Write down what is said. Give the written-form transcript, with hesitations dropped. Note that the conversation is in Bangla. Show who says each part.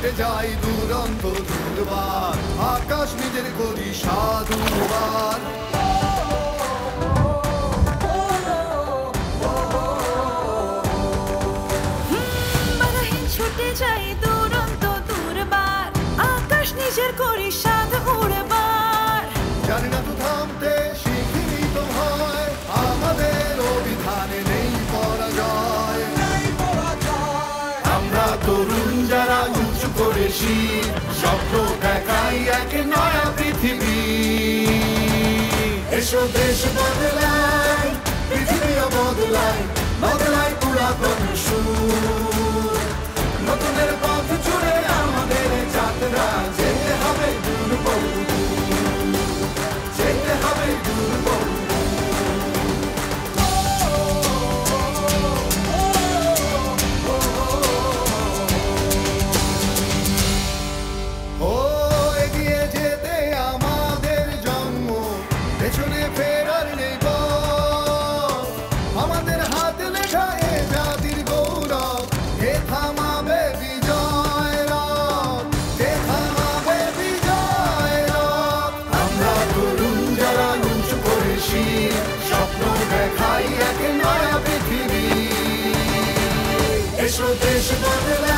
Speaker 1: ছুটে যাই দুরন্ত দুর্বার, আকাশ নিজের করি সাধুবার।
Speaker 2: ছুটে যাই দুরন্ত দুর্বার, আকাশ নিজের করি সাধ উড়বার।
Speaker 1: জানি না তো থামতে, শিখিনি তো ভয়, আমাদের অভিধানে নেই পরাজয়। আমরা তরুণ যারা উঁচু করে শির, স্বপ্ন দেখাই এক নয়া পৃথিবী। এসো দেশ বদলাই, পৃথিবীও বদলাই, বদলাই পুরাতন সুর। নতুনের পথ জুড়ে আমাদের যাত্রা, যেতে হবে দূর বহু দূর, যেতে হবে দূর বহু দূর। ও এগিয়ে যেতে আমাদের জন্ম, পেছনে ফেরার নেই পথ। আমাদের হাতে লেখা এ জাতির গৌরব, কে থামাবে বিজয় রথ, কে থামাবে বিজয় রথ। আমরা তরুণ যারা উঁচু করে শির, স্বপ্ন দেখাই এক নয়া পৃথিবী। এসো দেশ বদলাই।